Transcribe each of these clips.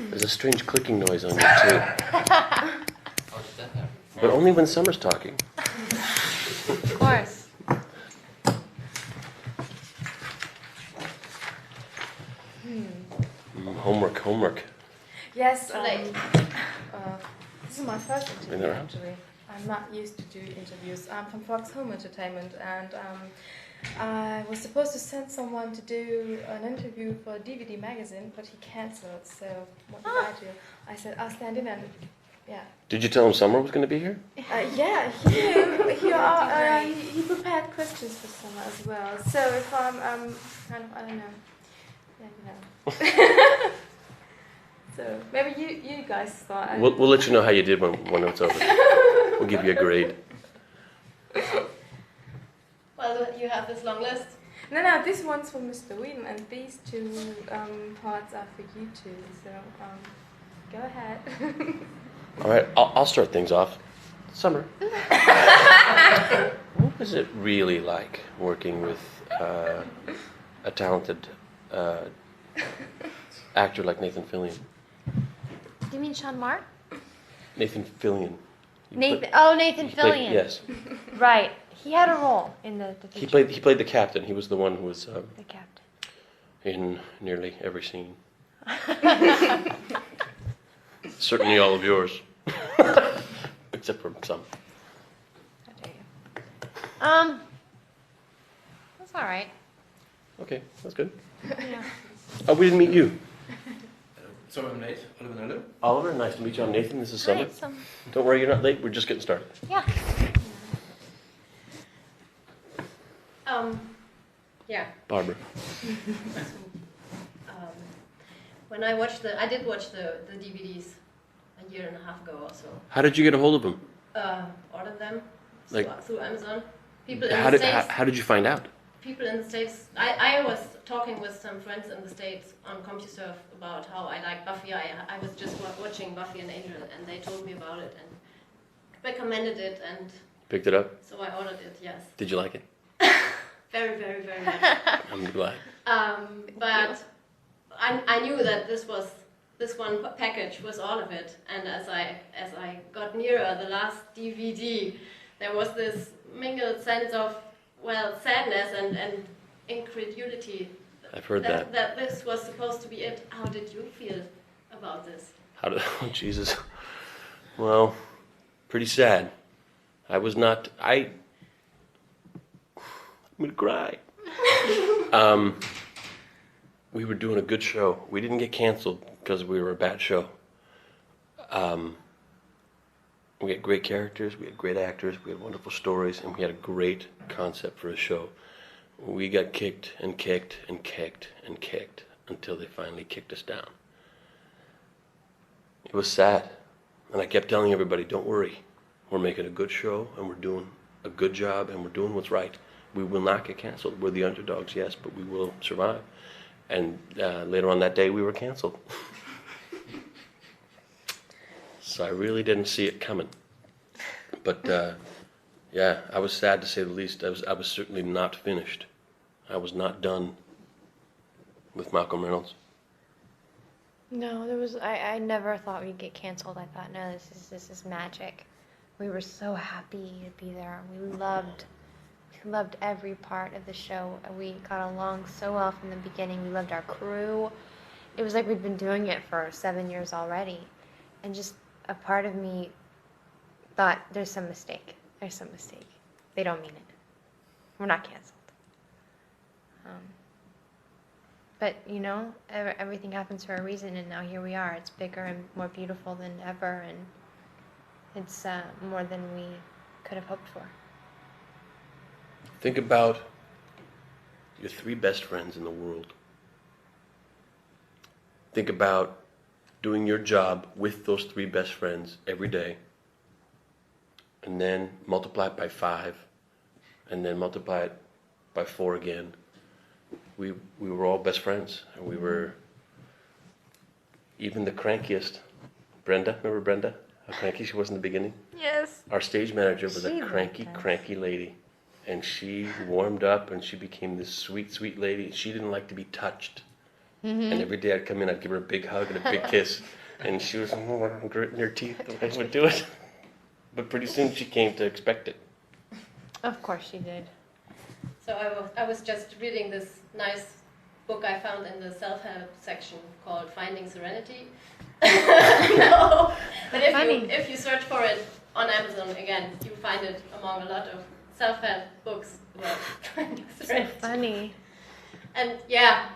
There's a strange clicking noise on you too. But only when Summer's talking. Of course. Homework. Yes, Late. this is my first interview Dinner. actually. I'm not used to do interviews. I'm from Fox Home Entertainment, and I was supposed to send someone to do an interview for a DVD magazine, but he cancelled. So what did I do? I said I'll stand in and Did you tell him Summer was going to be here? yeah, he prepared questions for Summer as well. So if I'm kind of, I don't know, so maybe you guys thought. We'll let you know how you did when it's over. We'll give you a grade. Well, you have this long list. No, this one's for Mr. Whedon, and these two parts are for you two. So go ahead. All right, I'll start things off. Summer. What was it really like working with a talented actor like Nathan Fillion? You mean Sean Mark? Nathan Fillion. Nathan He played- Fillion. Yes. Right. He had a role in the He feature. played the captain. He was the one who was The captain. in nearly every scene. Certainly all of yours. Except for some. How dare you? That's all right. Okay, that's good. Yeah. Oh, we didn't meet you. So I'm Nate, Oliver Nelle. Oliver, nice to meet you. I'm Nathan. This is Summer. Right, so, Don't worry, you're not late. We're just getting started. yeah. Yeah. Barbara. When I did watch the DVDs a year and a half ago or so. How did you get a hold of him? Ordered them Like- through Amazon. People in How the did States. how did you find out? People in the States. I was talking with some friends in the States on CompuServe about how I like Buffy. I was just watching Buffy and Angel, and they told me about it and recommended it, and Picked it up? so I ordered it. Yes. Did you like it? Very, very, very much. I'm glad. But I knew that this one package was all of it, and as I got nearer the last DVD, there was this mingled sense of sadness and incredulity. I've heard that. That this was supposed to be it. How did you feel about this? Oh, Jesus. Well, pretty sad. I'm gonna cry. We were doing a good show. We didn't get canceled because we were a bad show. We had great characters, we had great actors, we had wonderful stories, and we had a great concept for a show. We got kicked and kicked and kicked and kicked until they finally kicked us down. It was sad. And I kept telling everybody, don't worry. We're making a good show, and we're doing a good job, and we're doing what's right. We will not get canceled. We're the underdogs, yes, but we will survive. And later on that day, we were canceled. So I really didn't see it coming. But yeah, I was sad to say the least. I was certainly not finished. I was not done with Malcolm Reynolds. No, I never thought we'd get canceled. I thought, no, this is magic. We were so happy to be there. We loved every part of the show. We got along so well from the beginning. We loved our crew. It was like we'd been doing it for 7 years already. And just a part of me thought, there's some mistake. They don't mean it. We're not canceled. But, everything happens for a reason, and now here we are. It's bigger and more beautiful than ever, and it's more than we could have hoped for. Think about your 3 best friends in the world. Think about doing your job with those 3 best friends every day, and then multiply it by 5, and then multiply it by 4 again. We were all best friends, and we were even the crankiest. Brenda, remember Brenda? How cranky she was in the beginning? Yes. Our stage manager was She a cranky lady. And she warmed up and she became this sweet, sweet lady. She didn't like to be touched. And every day I'd come in, I'd give her a big hug and a big kiss. And she was gritting her teeth the way I would do it. But pretty soon she came to expect it. Of course she did. So I was just reading this nice book I found in the self-help section called Finding Serenity. No, but if you search for it on Amazon again, you find it among a lot of self-help books about finding So serenity. funny. And yeah,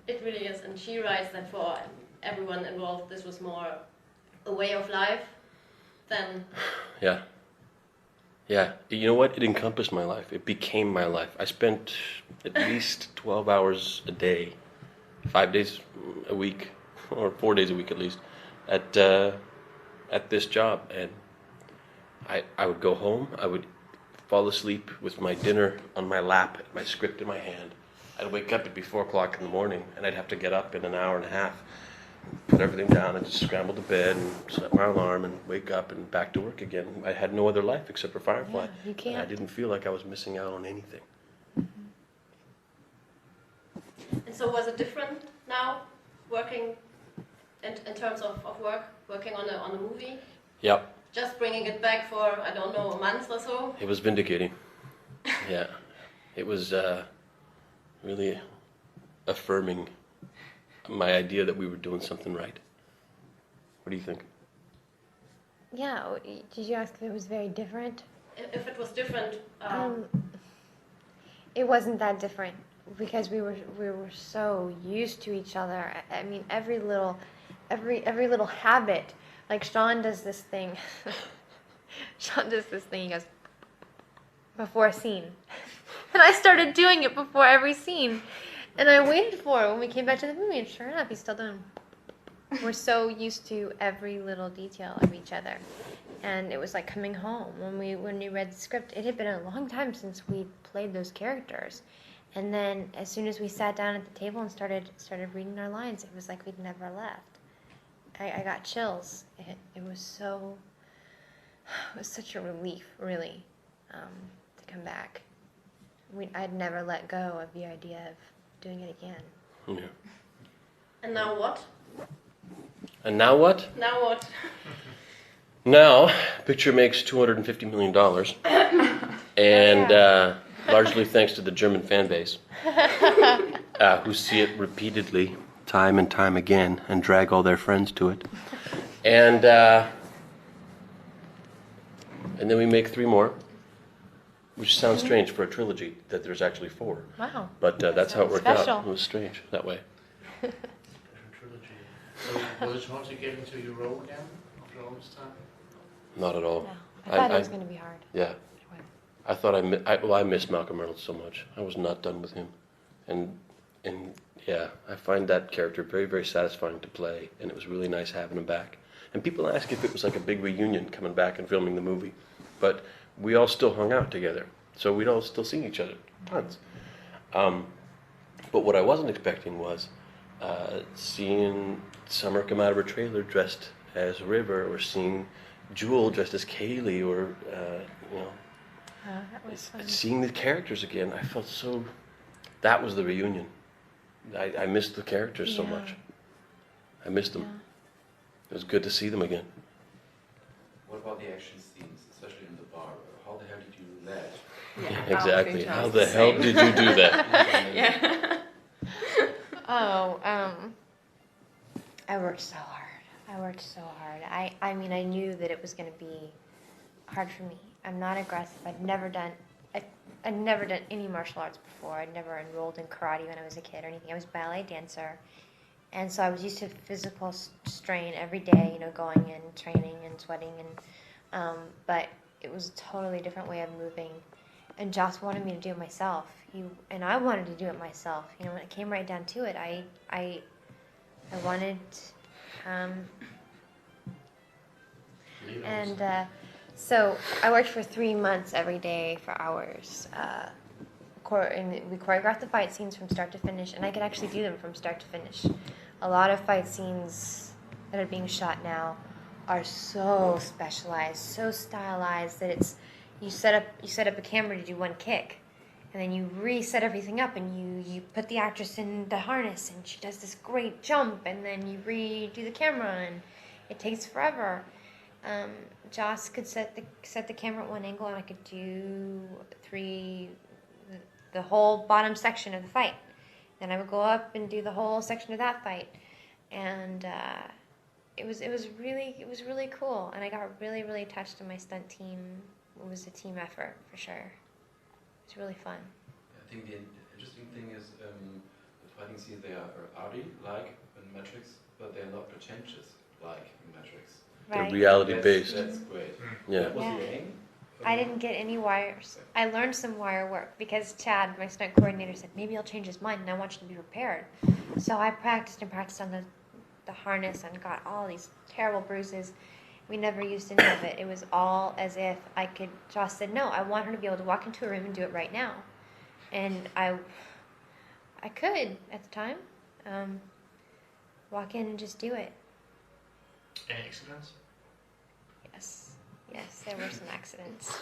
it really is. And she writes that for everyone involved, this was more a way of life than. Yeah. Yeah. You know what? It encompassed my life. It became my life. I spent at least 12 hours a day, 5 days a week, or 4 days a week at least, at this job. And I would go home. I would fall asleep with my dinner on my lap, my script in my hand. I'd wake up, it'd be 4 o'clock in the morning, and I'd have to get up in an hour and a half, put everything down, and just scramble to bed and set my alarm and wake up and back to work again. I had no other life except for Firefly. Yeah, you can't. And I didn't feel like I was missing out on anything. And so was it different now, working in terms of work, working on a movie? Yep. Just bringing it back for, I don't know, a month or so? It was vindicating. Yeah. It was really affirming my idea that we were doing something right. What do you think? Yeah, did you ask if it was very different? If it was different, It wasn't that different because we were so used to each other. I mean, every little habit. Like Sean does this thing. Sean does this thing. He goes before a scene, and I started doing it before every scene. And I waited for it when we came back to the movie, and sure enough, he's still doing. We're so used to every little detail of each other, and it was like coming home when we read the script. It had been a long time since we played those characters, and then as soon as we sat down at the table and started reading our lines, it was like we'd never left. I got chills. It was such a relief, really, to come back. I'd never let go of the idea of doing it again. Yeah. and now what? And now what? Now what? Now, picture makes $250 million. And largely thanks to the German fan base, who see it repeatedly, time and time again, and drag all their friends to it. And then we make 3 more, which sounds strange for a trilogy, that there's actually 4. Wow. But that's how it worked Special. out. It was strange that way. Trilogy. So was it hard to get into your role again after all this time? Not at all. No, I thought it was going to be hard. Yeah. I thought I missed Malcolm Reynolds so much. I was not done with him. And yeah, I find that character very, very satisfying to play, and it was really nice having him back. And people ask if it was like a big reunion coming back and filming the movie. But we all still hung out together, so we'd all still see each other, tons. But what I wasn't expecting was seeing Summer come out of her trailer dressed as River, or seeing Jewel dressed as Kaylee, or That was fun. seeing the characters again. I felt so. That was the reunion. I missed the characters so Yeah. much. I missed them. It was good to see them again. What about the action scenes, especially in the bar? How the hell did you do that? Yeah, Exactly. I'll How think the the hell same. did you do that? Yeah. Oh, I worked so hard. I mean, I knew that it was going to be hard for me. I'm not aggressive. I'd never done any martial arts before. I'd never enrolled in karate when I was a kid or anything. I was a ballet dancer. And so I was used to physical strain every day, going and training and sweating. But it was a totally different way of moving. And Joss wanted me to do it myself. And I wanted to do it myself. When it came right down to it, I wanted, so I worked for 3 months every day for hours. And we choreographed the fight scenes from start to finish, and I could actually do them from start to finish. A lot of fight scenes that are being shot now are so specialized, so stylized that you set up a camera to do one kick, and then you reset everything up, and you put the actress in the harness, and she does this great jump, and then you redo the camera, and it takes forever. Joss could set the camera at one angle, and I could do the whole bottom section of the fight. Then I would go up and do the whole section of that fight, and it was really cool, and I got really touched in my stunt team. It was a team effort for sure. It's really fun. I think the interesting thing is the fighting scenes, they are arty like in Matrix, but they're not pretentious like in Matrix. Right. They're reality based. That's great. Yeah. That was the aim? I didn't get any wires. I learned some wire work because Chad, my stunt coordinator, said maybe he'll change his mind, and I want you to be prepared. So I practiced on the harness and got all these terrible bruises. We never used any of it. It was all as if I could. Joss said, "No, I want her to be able to walk into a room and do it right now," and I could at the time walk in and just do it. Any accidents? Yes, there were some accidents.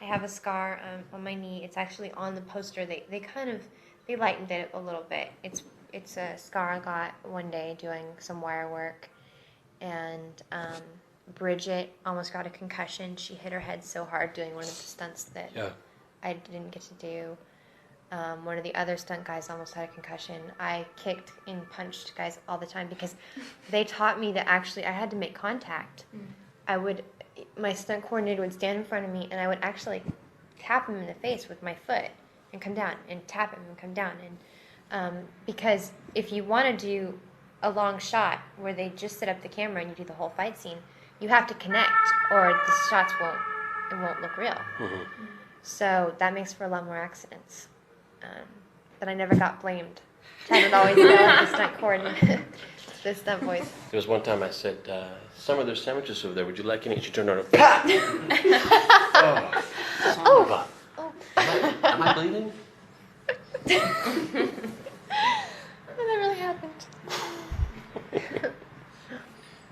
I have a scar on my knee. It's actually on the poster. They lightened it a little bit. It's a scar I got one day doing some wire work, and Bridget almost got a concussion. She hit her head so hard doing one of the stunts that I didn't get to do. One of the other stunt guys almost had a concussion. I kicked and punched guys all the time because they taught me that actually I had to make contact. My stunt coordinator would stand in front of me, and I would actually tap him in the face with my foot and come down, and tap him and come down. And because if you want to do a long shot where they just set up the camera and you do the whole fight scene, you have to connect, or the shots won't look real. Mm-hmm. So that makes for a lot more accidents. But I never got blamed. Chad would always yell at the stunt coordinator. The stunt boys. There was one time I said, Summer, there's sandwiches over there. Would you like any? She turned around and PAH! Oh. Am I bleeding? That really happened.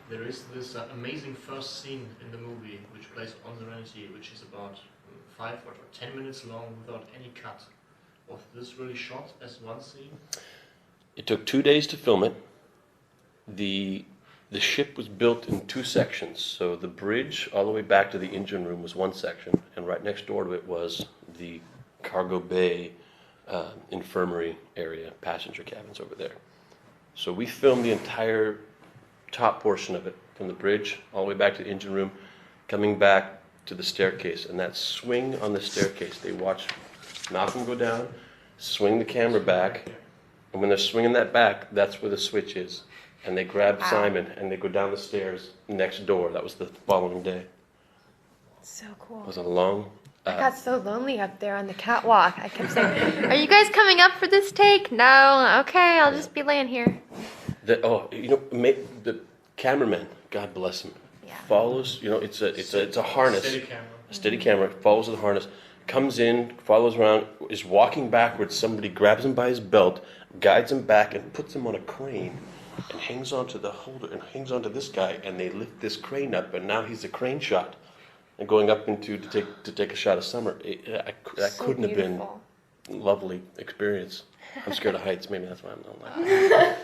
There is this amazing first scene in the movie which plays on Serenity, which is about 5 or 10 minutes long without any cut. Was this really shot as one scene? It took 2 days to film it. The ship was built in 2 sections. So the bridge all the way back to the engine room was one section, and right next door to it was the cargo bay infirmary area, passenger cabins over there. So we filmed the entire top portion of it, from the bridge all the way back to the engine room, coming back to the staircase. And that swing on the staircase, they watch Malcolm go down, swing the camera back, and when they're swinging that back, that's where the switch is. And they grab Simon, and they go down the stairs next door. That was the following day. So cool. It was a long... I got so lonely up there on the catwalk. I kept saying, "Are you guys coming up for this take?" "No." "Okay, I'll just be laying here." The cameraman, God bless him, follows. It's a harness, a steady camera. Follows the harness, comes in, follows around, is walking backwards. Somebody grabs him by his belt, guides him back, and puts him on a crane, and hangs onto the holder, and hangs onto this guy, and they lift this crane up, and now he's a crane shot, and going up to take a shot of Summer. That So couldn't beautiful. have been a lovely experience. I'm scared of heights. Maybe that's why I'm not like that.